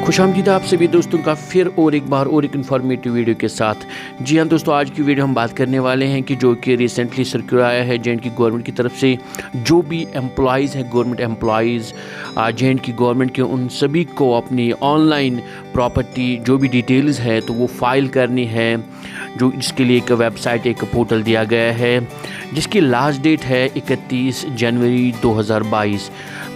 खुशामदीद आप सभी दोस्तों का फिर और एक बार और एक इन्फॉर्मेटिव वीडियो के साथ। जी हाँ दोस्तों, आज की वीडियो हम बात करने वाले हैं कि जो कि रिसेंटली सर्कुलर आया है जे.एंड.के गवर्नमेंट की तरफ से, जो भी एम्प्लॉइज़ हैं गवर्नमेंट एम्प्लॉइज़ जे.एंड.के गवर्नमेंट के, उन सभी को अपनी ऑनलाइन प्रॉपर्टी जो भी डिटेल्स है तो वो फाइल करनी है। जो इसके लिए एक वेबसाइट, एक पोर्टल दिया गया है जिसकी लास्ट डेट है 31 जनवरी 2022।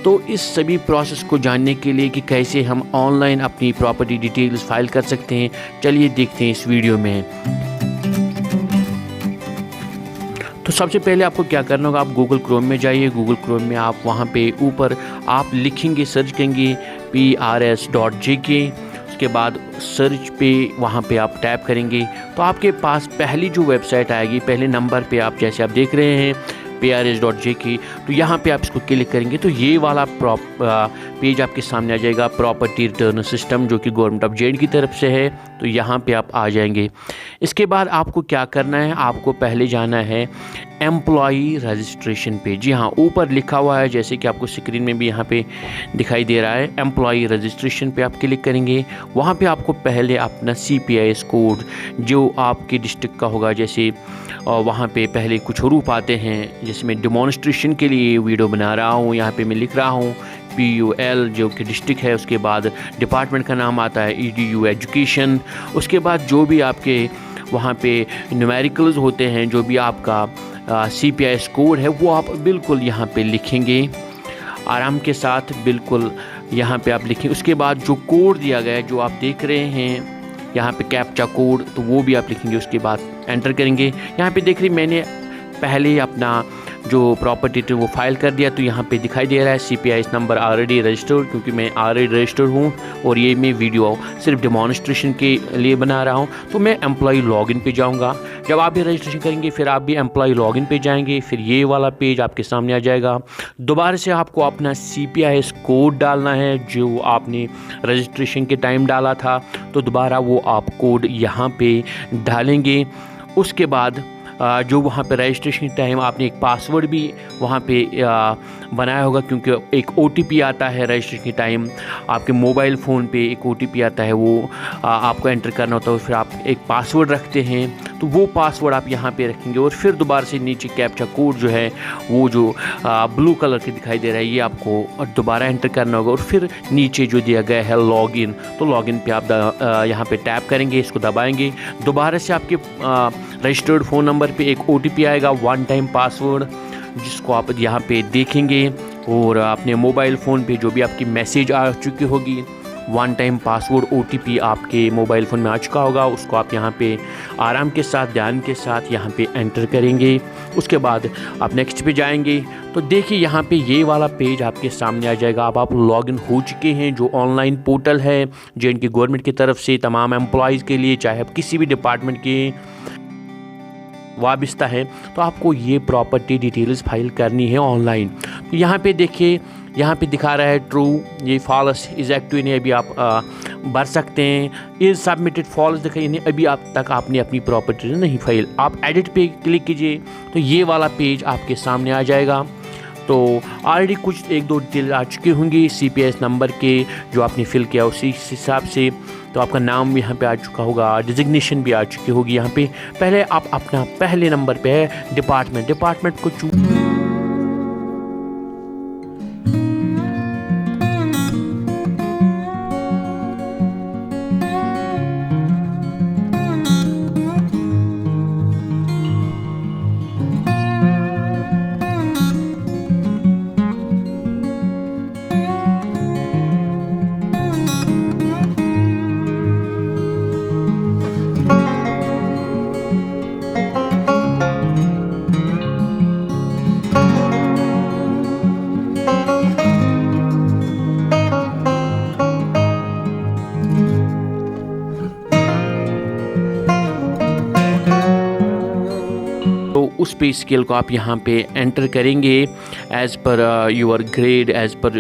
तो इस सभी प्रोसेस को जानने के लिए कि कैसे हम ऑनलाइन अपनी प्रॉपर्टी डिटेल्स फाइल कर सकते हैं, चलिए देखते हैं इस वीडियो में। तो सबसे पहले आपको क्या करना होगा, आप गूगल क्रोम में जाइए। गूगल क्रोम में आप वहाँ पे ऊपर आप लिखेंगे, सर्च करेंगे prs.jk। उसके बाद सर्च पे वहाँ पे आप टैप करेंगे तो आपके पास पहली जो वेबसाइट आएगी, पहले नंबर पे आप जैसे आप देख रहे हैं prs.jk, तो यहाँ पे आप इसको क्लिक करेंगे तो ये वाला पेज आपके सामने आ जाएगा, प्रॉपर्टी रिटर्न सिस्टम, जो कि गवर्नमेंट ऑफ जे.एंड.के की तरफ से है। तो यहाँ पे आप आ जाएंगे। इसके बाद आपको क्या करना है, आपको पहले जाना है एम्प्लॉई रजिस्ट्रेशन पे। जी हाँ, ऊपर लिखा हुआ है जैसे कि आपको स्क्रीन में भी यहाँ पे दिखाई दे रहा है, एम्प्लॉई रजिस्ट्रेशन पे आप क्लिक करेंगे। वहाँ पे आपको पहले अपना CPIS कोड जो आपके डिस्ट्रिक्ट का होगा, जैसे वहाँ पे पहले कुछ हरूफ आते हैं जिसमें डिमॉन्स्ट्रेशन के लिए वीडियो बना रहा हूँ। यहाँ पे मैं लिख रहा हूँ PUL जो कि डिस्ट्रिक्ट है, उसके बाद डिपार्टमेंट का नाम आता है EDU एजुकेशन। उसके बाद जो भी आपके वहाँ पे न्यूमेरिकल्स होते हैं, जो भी आपका CPIS कोड है, वो आप बिल्कुल यहाँ पे लिखेंगे आराम के साथ, बिल्कुल यहाँ पे आप लिखें। उसके बाद जो कोड दिया गया है जो आप देख रहे हैं यहाँ पे कैप्चा कोड, तो वो भी आप लिखेंगे। उसके बाद एंटर करेंगे। यहाँ पे देख रही मैंने पहले अपना जो प्रॉपर्टी थी वो फाइल कर दिया, तो यहाँ पे दिखाई दे रहा है CPIS नंबर ऑलरेडी रजिस्टर्ड, क्योंकि मैं ऑलरेडी रजिस्टर्ड हूँ और ये मैं वीडियो सिर्फ डेमोन्स्ट्रेशन के लिए बना रहा हूँ। तो मैं एम्प्लॉय लॉगिन पे जाऊँगा। जब आप भी रजिस्ट्रेशन करेंगे फिर आप भी एम्प्लॉय लॉगिन पे जाएंगे, फिर ये वाला पेज आपके सामने आ जाएगा। दोबारा से आपको अपना CPIS कोड डालना है जो आपने रजिस्ट्रेशन के टाइम डाला था, तो दोबारा वो आप कोड यहाँ पे डालेंगे। उसके बाद जो वहाँ पे रजिस्ट्रेशन टाइम आपने एक पासवर्ड भी वहाँ पे बनाया होगा, क्योंकि एक OTP आता है रजिस्ट्रेशन के टाइम, आपके मोबाइल फ़ोन पे एक OTP आता है, वो आपको एंटर करना होता है। फिर आप एक पासवर्ड रखते हैं, तो वो पासवर्ड आप यहाँ पे रखेंगे और फिर दोबारा से नीचे कैप्चा कोड जो है वो जो ब्लू कलर के दिखाई दे रहा है, ये आपको दोबारा एंटर करना होगा। और फिर नीचे जो दिया गया है लॉगिन, तो लॉगिन पे आप यहाँ पे टैप करेंगे, इसको दबाएंगे। दोबारा से आपके रजिस्टर्ड फ़ोन नंबर पे एक OTP आएगा, वन टाइम पासवर्ड, जिसको आप यहाँ पे देखेंगे। और अपने मोबाइल फ़ोन पे जो भी आपकी मैसेज आ चुकी होगी, वन टाइम पासवर्ड OTP आपके मोबाइल फ़ोन में आ चुका होगा, उसको आप यहाँ पे आराम के साथ, ध्यान के साथ यहाँ पे एंटर करेंगे। उसके बाद आप नेक्स्ट पे जाएंगे तो देखिए यहाँ पे ये वाला पेज आपके सामने आ जाएगा। अब आप लॉगिन हो चुके हैं। जो ऑनलाइन पोर्टल है जे.एंड.के गवर्नमेंट की तरफ से तमाम एम्प्लॉयज़ के लिए, चाहे आप किसी भी डिपार्टमेंट के वाबिस्ता है, तो आपको ये प्रॉपर्टी डिटेल्स फाइल करनी है ऑनलाइन। तो यहाँ पे देखिए, यहाँ पे दिखा रहा है ट्रू, ये फॉल्स, इज़ एक्टिव, इन्हें अभी आप भर सकते हैं। इज़ सबमिटेड फॉल्स दिखाई, इन्हें अभी आप तक आपने अपनी प्रॉपर्टी नहीं फाइल। आप एडिट पे क्लिक कीजिए तो ये वाला पेज आपके सामने आ जाएगा। तो ऑलरेडी कुछ एक दो डिटेल आ चुकी होंगी CPIS नंबर के जो आपने फिल किया उसी हिसाब से। तो आपका नाम भी यहाँ पे आ चुका होगा, डिजिग्नेशन भी आ चुकी होगी यहाँ पे। पहले आप अपना पहले नंबर पे है डिपार्टमेंट को चूज। पे स्केल को आप यहाँ पे एंटर करेंगे as per your grade, as per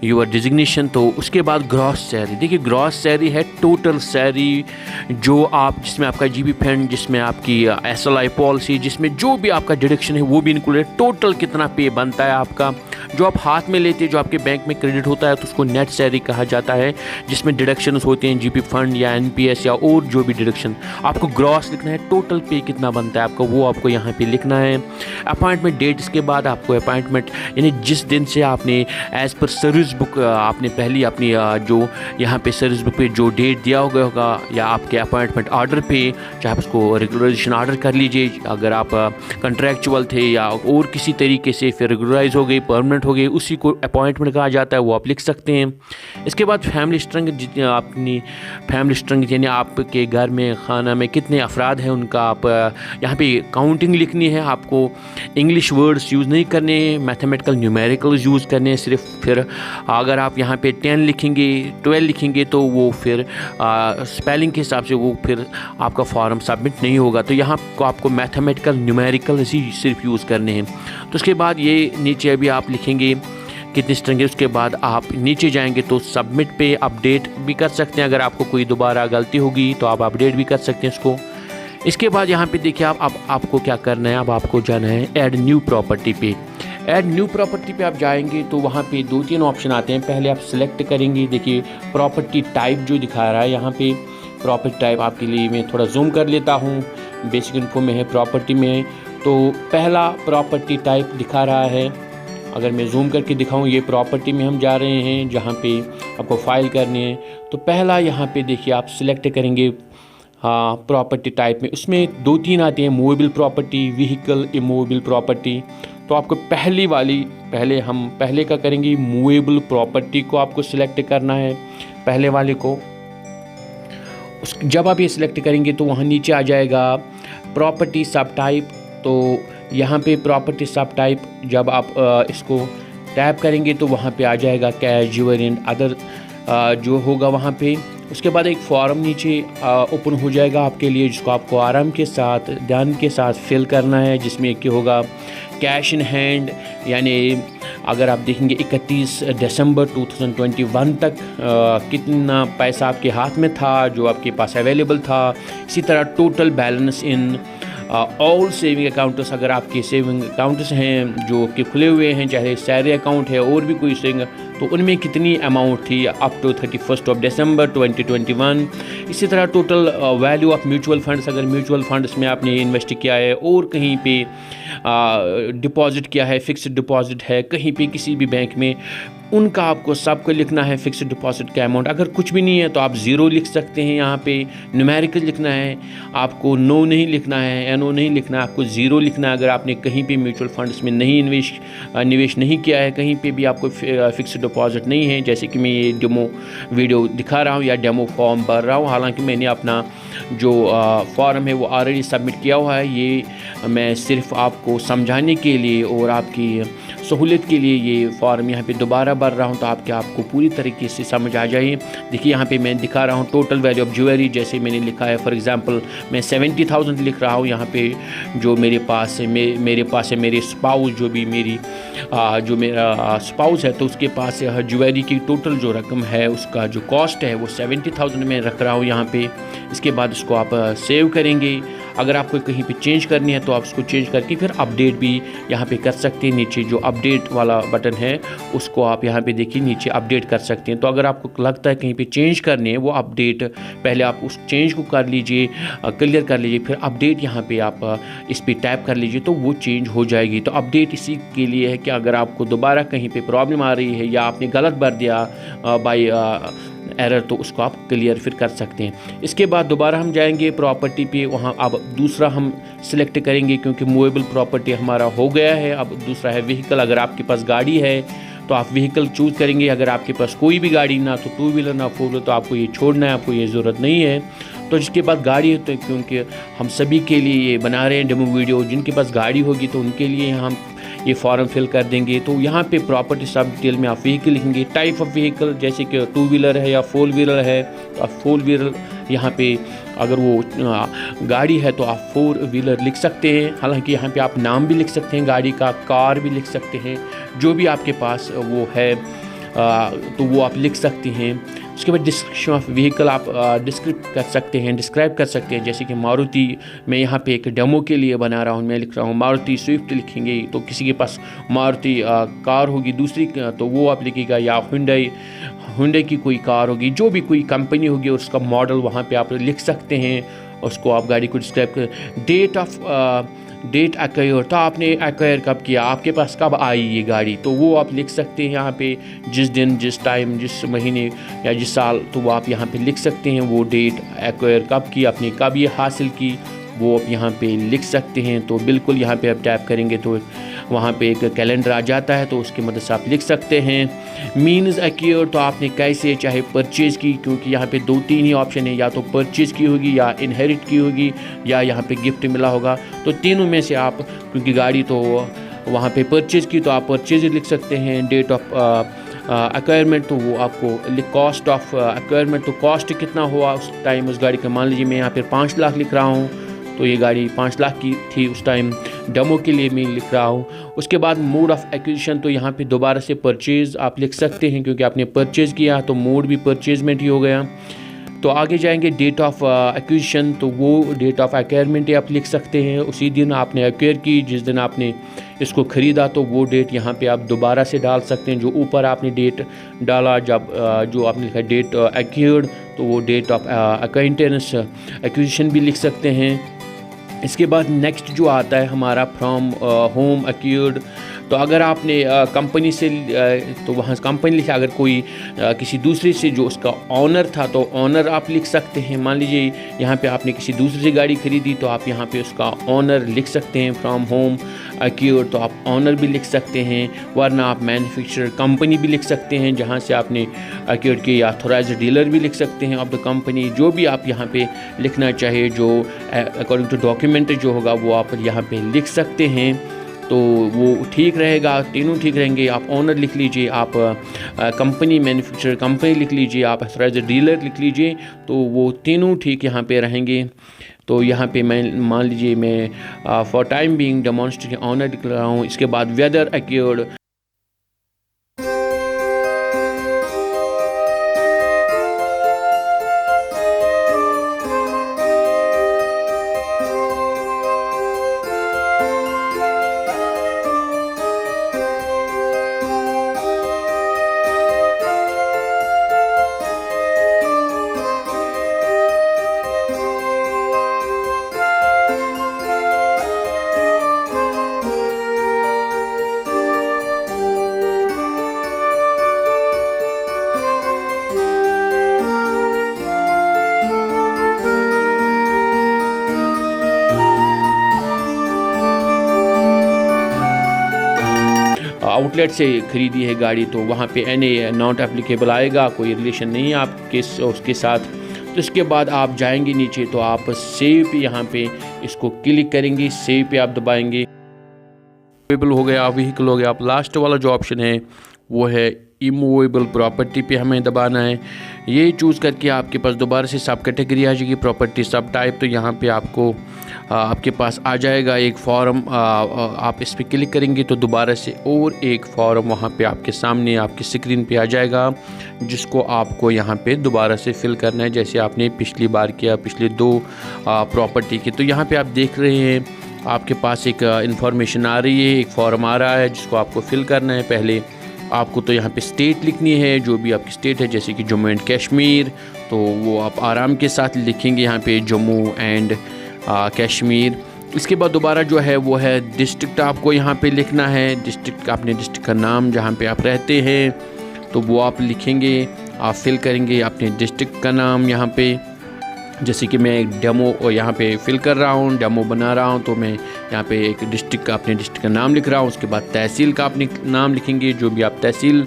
your designation. तो उसके बाद ग्रॉस सैलरी, देखिए ग्रॉस सैलरी है टोटल सैलरी जो आप, जिसमें आपका जीबी फंड, जिसमें आपकी SLI पॉलिसी, जिसमें जो भी आपका डिडक्शन है वो भी इंक्लूडेड, टोटल कितना पे बनता है आपका, जो आप हाथ में लेते हैं, जो आपके बैंक में क्रेडिट होता है, तो उसको नेट सैलरी कहा जाता है, जिसमें डिडक्शंस होते हैं जीबी फंड या NPS या और जो भी डिडक्शन। आपको ग्रॉस लिखना है, टोटल पे कितना बनता है आपका वो आपको यहाँ पे लिखना है। अपॉइंटमेंट डेट, इसके बाद आपको अपॉइंटमेंट यानी जिस दिन से आपने एज़ पर सर्विस बुक आपने पहली अपनी जो यहाँ पे सर्विस बुक पे जो डेट दिया होगा या आपके अपॉइंटमेंट ऑर्डर पे, चाहे आप उसको रेगुलराइजेशन ऑर्डर कर लीजिए, अगर आप कंट्रैक्चुअल थे या और किसी तरीके से फिर रेगुलराइज हो गई, परमानेंट हो गई, उसी को अपॉइंटमेंट कहा जाता है, वो आप लिख सकते हैं। इसके बाद फैमिली स्ट्रेंथ, जितनी अपनी फैमिली स्ट्रेंथ यानी आपके घर में खाना में कितने अफराद हैं उनका आप यहाँ पे काउंटिंग लिखनी है। आपको इंग्लिश वर्ड्स यूज़ नहीं करने, मैथमेटिकल न्यूमेरिकल्स यूज़ करने सिर्फ। फिर अगर आप यहाँ पे 10 लिखेंगे, 12 लिखेंगे तो वो फिर स्पेलिंग के हिसाब से वो फिर आपका फॉर्म सबमिट नहीं होगा। तो यहाँ को आपको मैथमेटिकल न्यूमेरिकल ही सिर्फ यूज़ करने हैं। तो उसके बाद ये नीचे अभी आप लिखेंगे कितनी स्ट्रिंग है, उसके बाद आप नीचे जाएंगे तो सबमिट पे अपडेट भी कर सकते हैं। अगर आपको कोई दोबारा गलती होगी तो आप अपडेट भी कर सकते हैं इसको। इसके बाद यहाँ पे देखिए अब आपको क्या करना है, अब आपको जाना है ऐड न्यू प्रॉपर्टी पे। ऐड न्यू प्रॉपर्टी पे आप जाएंगे तो वहाँ पे 2-3 ऑप्शन आते हैं। पहले आप सिलेक्ट करेंगे, देखिए प्रॉपर्टी टाइप जो दिखा रहा है यहाँ पे, प्रॉपर्टी टाइप आपके लिए मैं थोड़ा जूम कर लेता हूँ, बेसिक इन्फो में है, प्रॉपर्टी में। तो पहला प्रॉपर्टी टाइप दिखा रहा है, अगर मैं जूम करके दिखाऊं, ये प्रॉपर्टी में हम जा रहे हैं जहां पे आपको फाइल करनी है। तो पहला यहाँ पे देखिए आप सिलेक्ट करेंगे प्रॉपर्टी टाइप में, उसमें 2-3 आते हैं, movable property, vehicle, immovable property. तो आपको पहले का करेंगे, मूवेबल प्रॉपर्टी को आपको सिलेक्ट करना है, पहले वाले को। जब आप ये सिलेक्ट करेंगे तो वहाँ नीचे आ जाएगा प्रॉपर्टी सब टाइप। तो यहाँ पे प्रॉपर्टी सब टाइप जब आप इसको टैप करेंगे तो वहाँ पे आ जाएगा कैश, ज्वेलरी एंड अदर जो होगा वहाँ पे। उसके बाद एक फॉर्म नीचे ओपन हो जाएगा आपके लिए, जिसको आपको आराम के साथ, ध्यान के साथ फिल करना है, जिसमें कि होगा कैश इन हैंड, यानी अगर आप देखेंगे 31 दिसंबर 2021 तक कितना पैसा आपके हाथ में था जो आपके पास अवेलेबल था। इसी तरह total balance in all saving accounts, अगर आपके सेविंग अकाउंट्स हैं जो कि खुले हुए हैं, चाहे सैलरी अकाउंट है और भी कोई सेविंग, तो उनमें कितनी अमाउंट थी अप टू 31 दिसंबर 2021। इसी तरह total value of mutual funds, अगर म्यूचुअल फंड्स में आपने इन्वेस्ट किया है और कहीं पे डिपॉजिट किया है, फिक्स्ड डिपॉजिट है कहीं पे किसी भी बैंक में, उनका आपको सबको लिखना है, फिक्स्ड डिपॉजिट का अमाउंट। अगर कुछ भी नहीं है तो आप 0 लिख सकते हैं, यहाँ पे न्यूमेरिकल लिखना है, आपको नो नहीं लिखना है, NO नहीं लिखना है, आपको 0 लिखना है। अगर आपने कहीं पे म्यूचुअल फंड्स में नहीं निवेश नहीं किया है, कहीं पे भी आपको फिक्स्ड डिपॉजिट नहीं है, जैसे कि मैं ये डेमो वीडियो दिखा रहा हूँ या डेमो फॉर्म भर रहा हूँ, हालांकि मैंने अपना जो फॉर्म है वो ऑलरेडी सबमिट किया हुआ है। ये मैं सिर्फ आपको समझाने के लिए और आपकी सहूलियत के लिए ये फॉर्म यहाँ पे दोबारा भर रहा हूँ, तो आपको पूरी तरीके से समझ आ जाए। देखिए यहाँ पे मैं दिखा रहा हूँ टोटल वैल्यू ऑफ ज्वेलरी, जैसे मैंने लिखा है, फॉर एग्जांपल मैं 70,000 लिख रहा हूँ यहाँ पे, जो मेरे पास है, मेरे स्पाउस, जो भी जो मेरा स्पाउस है, तो उसके पास ज्वेलरी की टोटल जो रकम है उसका जो कॉस्ट है वो 70,000 में रख रहा हूँ यहाँ पे। इसके बाद इसको आप सेव करेंगे। अगर आपको कहीं पे चेंज करनी है तो आप उसको चेंज करके फिर अपडेट भी यहाँ पे कर सकते हैं। नीचे जो अपडेट वाला बटन है उसको आप यहाँ पे देखिए नीचे अपडेट कर सकते हैं। तो अगर आपको लगता है कहीं पे चेंज करनी है, वो अपडेट पहले आप उस चेंज को कर लीजिए, क्लियर कर लीजिए, फिर अपडेट यहाँ पे आप इस पर टैप कर लीजिए तो वो चेंज हो जाएगी। तो अपडेट इसी के लिए है कि अगर आपको दोबारा कहीं पर प्रॉब्लम आ रही है या आपने गलत भर दिया बाई एरर, तो उसको आप क्लियर फिर कर सकते हैं। इसके बाद दोबारा हम जाएंगे प्रॉपर्टी पे, वहाँ अब दूसरा हम सिलेक्ट करेंगे क्योंकि मूवेबल प्रॉपर्टी हमारा हो गया है। अब दूसरा है व्हीकल। अगर आपके पास गाड़ी है तो आप व्हीकल चूज़ करेंगे। अगर आपके पास कोई भी गाड़ी ना तो 2 व्हीलर ना 4 व्हीलर, तो आपको ये छोड़ना है, आपको ये ज़रूरत नहीं है। तो जिसके पास गाड़ी है, तो क्योंकि हम सभी के लिए ये बना रहे हैं डेमो वीडियो, जिनके पास गाड़ी होगी तो उनके लिए हम ये फॉर्म फिल कर देंगे। तो यहाँ पे प्रॉपर्टी सब डिटेल में आप व्हीकल लिखेंगे, टाइप ऑफ व्हीकल, जैसे कि 2 व्हीलर है या 4 व्हीलर है तो आप 4 व्हीलर यहाँ पे अगर वो गाड़ी है तो आप 4 व्हीलर लिख सकते हैं। हालांकि यहाँ पे आप नाम भी लिख सकते हैं गाड़ी का, कार भी लिख सकते हैं, जो भी आपके पास वो है तो वो आप लिख सकते हैं। उसके बाद डिस्क्रिप्शन ऑफ व्हीकल आप डिस्क्राइब कर सकते हैं। जैसे कि मारुति, मैं यहाँ पे एक डेमो के लिए बना रहा हूँ, मैं लिख रहा हूँ मारुति स्विफ्ट लिखेंगे, तो किसी के पास मारुति कार होगी दूसरी तो वो आप लिखिएगा, या हुंडई की कोई कार होगी, जो भी कोई कंपनी होगी उसका मॉडल वहाँ पे आप लिख सकते हैं। उसको आप गाड़ी को डिस्क्राइब कर, डेट एक्वायर, तो आपने एक्वायर कब किया, आपके पास कब आई ये गाड़ी, तो वो आप लिख सकते हैं यहाँ पे, जिस दिन, जिस टाइम, जिस महीने या जिस साल, तो वो आप यहाँ पे लिख सकते हैं। वो डेट एक्वायर कब की, आपने कब ये हासिल की, वो आप यहाँ पे लिख सकते हैं। तो बिल्कुल यहाँ पे आप टैप करेंगे तो वहाँ पे एक कैलेंडर आ जाता है, तो उसकी मदद से आप लिख सकते हैं। मीन्स एक्वायर, तो आपने कैसे, चाहे परचेज़ की, क्योंकि यहाँ पे 2-3 ही ऑप्शन है, या तो परचेज़ की होगी, या इनहेरिट की होगी, या यहाँ पे गिफ्ट मिला होगा, तो तीनों में से आप, क्योंकि गाड़ी तो वहाँ पे परचेज़ की तो आप परचेज़ लिख सकते हैं। डेट ऑफ एक्वायरमेंट, तो वो आपको कॉस्ट ऑफ एक्वायरमेंट, तो कॉस्ट कितना हुआ उस टाइम उस गाड़ी का, मान लीजिए मैं यहाँ पे 5 लाख लिख रहा हूँ, तो ये गाड़ी 5 लाख की थी उस टाइम, डेमो के लिए मैं लिख रहा हूँ। उसके बाद मोड ऑफ एक्विजिशन, तो यहाँ पे दोबारा से परचेज़ आप लिख सकते हैं, क्योंकि आपने परचेज़ किया तो मोड भी परचेजमेंट ही हो गया। तो आगे जाएंगे डेट ऑफ एक्विजिशन, तो वो डेट ऑफ एक्वायरमेंट ही आप लिख सकते हैं, उसी दिन आपने एक्वायर की, जिस दिन आपने इसको ख़रीदा, तो वो डेट यहाँ पे आप दोबारा से डाल सकते हैं। जो ऊपर आपने डेट डाला, जब जो आपने लिखा डेट एक्वायर्ड, तो वो डेट ऑफ अक्वाइंटेंस एक्विजिशन भी लिख सकते हैं। इसके बाद नेक्स्ट जो आता है हमारा फ्रॉम होम एक्वायर्ड, तो अगर आपने कंपनी से तो वहाँ कंपनी लिखा, अगर कोई किसी दूसरे से जो उसका ऑनर था तो ऑनर आप लिख सकते हैं। मान लीजिए यहाँ पे आपने किसी दूसरे से गाड़ी खरीदी, तो आप यहाँ पे उसका ऑनर लिख सकते हैं, फ्रॉम होम एक्वायर्ड, तो आप ऑनर भी लिख सकते हैं। वरना आप मैन्युफैक्चरर कंपनी भी लिख सकते हैं, जहाँ से आपने एक्वायर्ड की, या ऑथोराइज्ड डीलर भी लिख सकते हैं ऑफ द कंपनी, जो भी आप यहाँ पे लिखना चाहिए, जो अकॉर्डिंग टू डॉक्यूमेंट जो होगा वो आप यहाँ पे लिख सकते हैं, तो वो ठीक रहेगा, तीनों ठीक रहेंगे। आप ऑनर लिख लीजिए, आप कंपनी, मैन्युफैक्चरर कंपनी लिख लीजिए, आप ऑथराइज्ड डीलर लिख लीजिए, तो वो तीनों ठीक यहाँ पे रहेंगे। तो यहाँ पे मैं मान लीजिए मैं for time being demonstrate honour लिख रहा हूँ। इसके बाद वेदर एक्वायर्ड, आउटलेट से ख़रीदी है गाड़ी, तो वहाँ पे NA नॉट एप्लीकेबल आएगा, कोई रिलेशन नहीं है आपके उसके साथ। तो इसके बाद आप जाएंगे नीचे, तो आप सेव पे यहाँ पे इसको क्लिक करेंगे, सेव पे आप दबाएंगे, मूवेबल हो गया, व्हीकल हो गया। आप लास्ट वाला जो ऑप्शन है वो है इमूवेबल प्रॉपर्टी पे हमें दबाना है। ये चूज़ करके आपके पास दोबारा से सब कैटेगरी आ जाएगी, प्रॉपर्टी सब टाइप, तो यहाँ पे आपको आपके पास आ जाएगा एक फॉर्म, आप इस पर क्लिक करेंगे तो दोबारा से और एक फॉर्म वहाँ पे आपके सामने आपकी स्क्रीन पे आ जाएगा, जिसको आपको यहाँ पे दोबारा से फिल करना है, जैसे आपने पिछली बार किया, पिछले 2 प्रॉपर्टी की। तो यहाँ पे आप देख रहे हैं आपके पास एक इन्फॉर्मेशन आ रही है, एक फॉर्म आ रहा है जिसको आपको फिल करना है। पहले आपको तो यहाँ पे स्टेट लिखनी है, जो भी आपकी स्टेट है, जैसे कि जम्मू एंड कश्मीर, तो वो आप आराम के साथ लिखेंगे यहाँ पे जम्मू एंड कश्मीर। इसके बाद दोबारा जो है वो है डिस्ट्रिक्ट, आपको यहाँ पे लिखना है डिस्ट्रिक्ट, आपने डिस्ट्रिक्ट का नाम जहाँ पे आप रहते हैं तो वो आप लिखेंगे, आप फिल करेंगे अपने डिस्ट्रिक्ट का नाम यहाँ पे। जैसे कि मैं एक डेमो यहाँ पे फिल कर रहा हूँ, डेमो बना रहा हूँ, तो मैं यहाँ पे एक डिस्ट्रिक्ट का, अपने डिस्ट्रिक्ट का नाम लिख रहा हूँ। उसके बाद तहसील का अपने नाम लिखेंगे, जो भी आप तहसील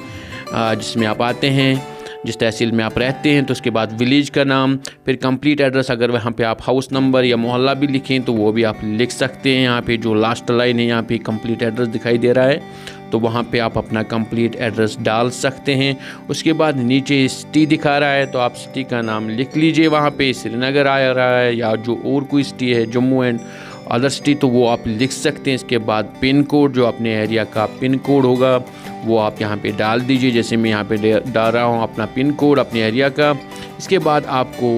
जिसमें आप आते हैं, जिस तहसील में आप रहते हैं, तो उसके बाद विलेज का नाम, फिर कंप्लीट एड्रेस, अगर वहाँ पे आप हाउस नंबर या मोहल्ला भी लिखें तो वो भी आप लिख सकते हैं। यहाँ पे जो लास्ट लाइन है यहाँ पे कंप्लीट एड्रेस दिखाई दे रहा है, तो वहाँ पे आप अपना कंप्लीट एड्रेस डाल सकते हैं। उसके बाद नीचे सिटी दिखा रहा है तो आप सिटी का नाम लिख लीजिए, वहाँ पे श्रीनगर आ रहा है या जो और कोई सिटी है जम्मू एंड अदर सिटी तो वो आप लिख सकते हैं। इसके बाद पिन कोड जो अपने एरिया का पिन कोड होगा वो आप यहाँ पे डाल दीजिए, जैसे मैं यहाँ पे डाल रहा हूँ अपना पिन कोड अपने एरिया का। इसके बाद आपको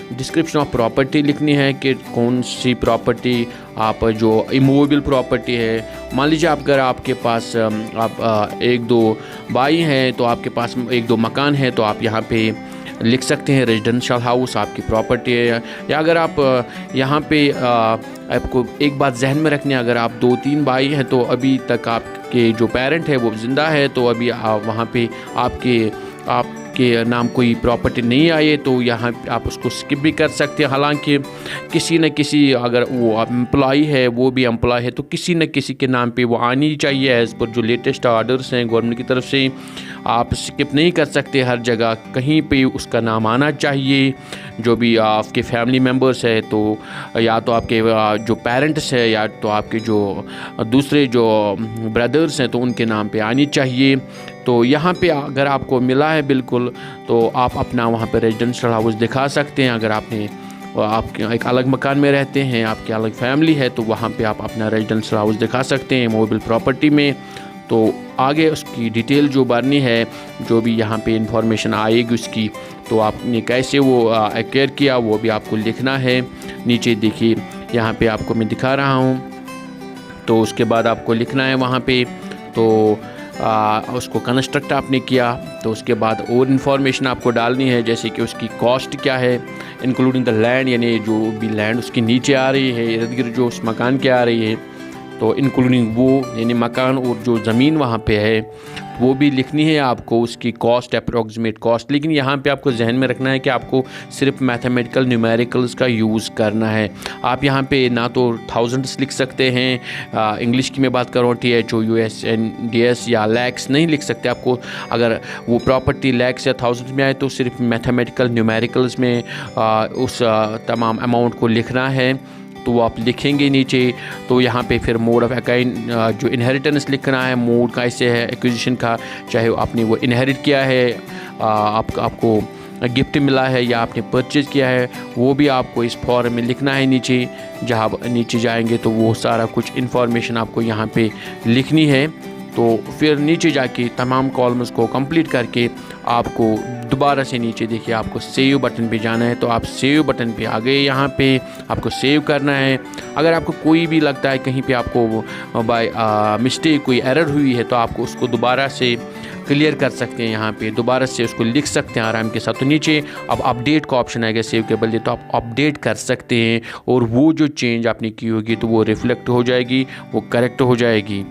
डिस्क्रिप्शन ऑफ प्रॉपर्टी लिखनी है कि कौन सी प्रॉपर्टी आप जो इमूवेबल प्रॉपर्टी है। मान लीजिए अगर आपके पास आप 1-2 भाई हैं तो आपके पास 1-2 मकान है तो आप यहाँ पे लिख सकते हैं रेजिडेंशियल हाउस आपकी प्रॉपर्टी है। या अगर आप यहाँ पे आपको एक बात जहन में रखनी है, अगर आप 2-3 भाई हैं तो अभी तक आपके जो पेरेंट है वो ज़िंदा है तो अभी वहाँ पे आपके नाम कोई प्रॉपर्टी नहीं आई है तो यहाँ आप उसको स्किप भी कर सकते हैं। हालांकि किसी न किसी अगर वो एम्प्लॉई है वो भी एम्प्लॉय है तो किसी न किसी के नाम पे वो आनी चाहिए। एज़ पर जो लेटेस्ट ऑर्डर्स हैं गवर्नमेंट की तरफ से आप स्किप नहीं कर सकते, हर जगह कहीं पे उसका नाम आना चाहिए। जो भी आपके फैमिली मेम्बर्स है तो या तो आपके जो पेरेंट्स है या तो आपके जो दूसरे जो ब्रदर्स हैं तो उनके नाम पे आनी चाहिए। तो यहाँ पे अगर आपको मिला है बिल्कुल तो आप अपना वहाँ पे रेजिडेंशियल हाउस दिखा सकते हैं। अगर आप एक अलग मकान में रहते हैं, आपकी अलग फैमिली है तो वहाँ पे आप अपना रेजिडेंशियल हाउस दिखा सकते हैं मोबाइल प्रॉपर्टी में। तो आगे उसकी डिटेल जो भरनी है, जो भी यहाँ पे इंफॉर्मेशन आएगी उसकी, तो आपने कैसे वो एक्वायर किया वो भी आपको लिखना है। नीचे देखिए यहाँ पे आपको मैं दिखा रहा हूँ, तो उसके बाद आपको लिखना है वहाँ पे तो उसको कंस्ट्रक्ट आपने किया तो उसके बाद और इन्फॉर्मेशन आपको डालनी है, जैसे कि उसकी कॉस्ट क्या है इंक्लूडिंग द लैंड, यानी जो भी लैंड उसकी नीचे आ रही है इर्द गिर्द जो उस मकान के आ रही है तो इंक्लूडिंग वो यानी मकान और जो ज़मीन वहाँ पे है वो भी लिखनी है आपको, उसकी कॉस्ट अप्रॉक्सीमेट कॉस्ट। लेकिन यहाँ पे आपको जहन में रखना है कि आपको सिर्फ मैथमेटिकल न्यूमेरिकल्स का यूज़ करना है। आप यहाँ पे ना तो थाउजेंड्स लिख सकते हैं, इंग्लिश की मैं बात कर रहा हूँ THOUSANDS या लैक्स नहीं लिख सकते। आपको अगर वो प्रॉपर्टी लैक्स या थाउजेंड्स में आए तो सिर्फ मैथमेटिकल न्यूमेरिकल्स में उस तमाम अमाउंट को लिखना है, तो वो आप लिखेंगे नीचे। तो यहाँ पे फिर मोड ऑफ अकाउंट जो इनहेरिटेंस लिखना है, मोड कैसे है एक्विजिशन का, चाहे आपने वो इनहेरिट किया है, आपको गिफ्ट मिला है या आपने परचेज़ किया है, वो भी आपको इस फॉर्म में लिखना है नीचे। जहाँ नीचे जाएंगे तो वो सारा कुछ इन्फॉर्मेशन आपको यहाँ पे लिखनी है। तो फिर नीचे जाके तमाम कॉलम्स को कंप्लीट करके आपको दोबारा से नीचे देखिए आपको सेव बटन पे जाना है, तो आप सेव बटन पे आ गए। यहाँ पे आपको सेव करना है। अगर आपको कोई भी लगता है कहीं पे आपको बाय मिस्टेक कोई एरर हुई है तो आपको उसको दोबारा से क्लियर कर सकते हैं, यहाँ पे दोबारा से उसको लिख सकते हैं आराम के साथ। तो नीचे अब अपडेट का ऑप्शन आएगा सेव के बदले, तो आप अपडेट कर सकते हैं और वो जो चेंज आपने की होगी तो वो रिफ्लेक्ट हो जाएगी, वो करेक्ट हो जाएगी।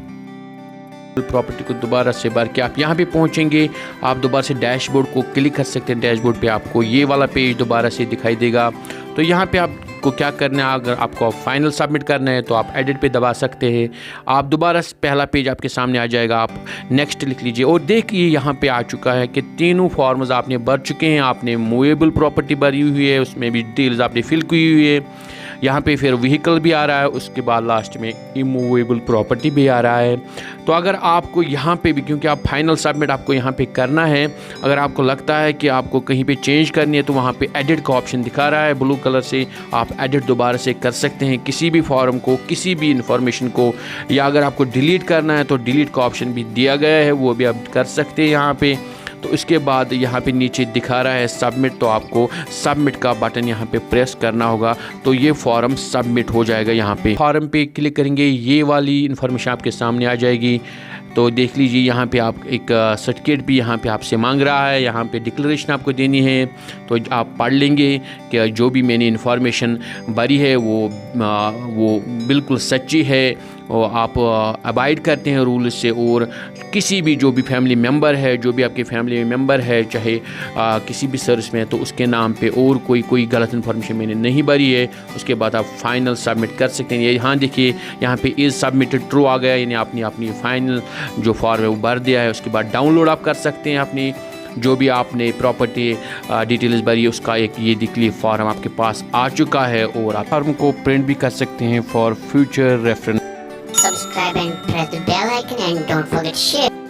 प्रॉपर्टी को दोबारा से भर के आप यहाँ पे पहुँचेंगे, आप दोबारा से डैशबोर्ड को क्लिक कर सकते हैं। डैशबोर्ड पे आपको ये वाला पेज दोबारा से दिखाई देगा। तो यहाँ पे आपको क्या करना है, अगर आपको फाइनल सबमिट करना है तो आप एडिट पे दबा सकते हैं। आप दोबारा से पहला पेज आपके सामने आ जाएगा, आप नेक्स्ट लिख लीजिए और देखिए यहाँ पे आ चुका है कि तीनों फॉर्म्स आपने भर चुके हैं। आपने मूवेबल प्रॉपर्टी भरी हुई है, उसमें भी डिटेल्स आपने फिल की हुई है। यहाँ पे फिर व्हीकल भी आ रहा है, उसके बाद लास्ट में इमूवेबल प्रॉपर्टी भी आ रहा है। तो अगर आपको यहाँ पे भी, क्योंकि आप फाइनल सबमिट आपको यहाँ पे करना है, अगर आपको लगता है कि आपको कहीं पे चेंज करनी है तो वहाँ पे एडिट का ऑप्शन दिखा रहा है ब्लू कलर से, आप एडिट दोबारा से कर सकते हैं किसी भी फॉर्म को, किसी भी इंफॉर्मेशन को। या अगर आपको डिलीट करना है तो डिलीट का ऑप्शन भी दिया गया है, वो भी आप कर सकते हैं यहाँ पे। तो इसके बाद यहाँ पे नीचे दिखा रहा है सबमिट, तो आपको सबमिट का बटन यहाँ पे प्रेस करना होगा, तो ये फॉर्म सबमिट हो जाएगा। यहाँ पे फॉर्म पे क्लिक करेंगे, ये वाली इन्फॉर्मेशन आपके सामने आ जाएगी। तो देख लीजिए यहाँ पे आप एक सर्टिफिकेट भी यहाँ पे आपसे मांग रहा है, यहाँ पे डिक्लेरेशन आपको देनी है। तो आप पढ़ लेंगे कि जो भी मैंने इन्फॉर्मेशन भरी है वो बिल्कुल सच्ची है और आप अबाइड करते हैं रूल से। और किसी भी जो भी फैमिली मेम्बर है, जो भी आपके फैमिली मेम्बर है, चाहे किसी भी सर्विस में है, तो उसके नाम पे और कोई गलत इन्फॉर्मेशन मैंने नहीं भरी है। उसके बाद आप फाइनल सबमिट कर सकते हैं। यहाँ देखिए यहाँ पे इज़ सबमिटेड ट्रू आ गया, यानी आपने अपनी फाइनल जो फॉर्म है वो भर दिया है। उसके बाद डाउनलोड आप कर सकते हैं अपनी जो भी आपने प्रॉपर्टी डिटेल्स भरी है उसका एक ये दिखली फॉर्म आपके पास आ चुका है, और आप फॉर्म को प्रिंट भी कर सकते हैं for future reference. Subscribe and press the bell icon and don't forget to share.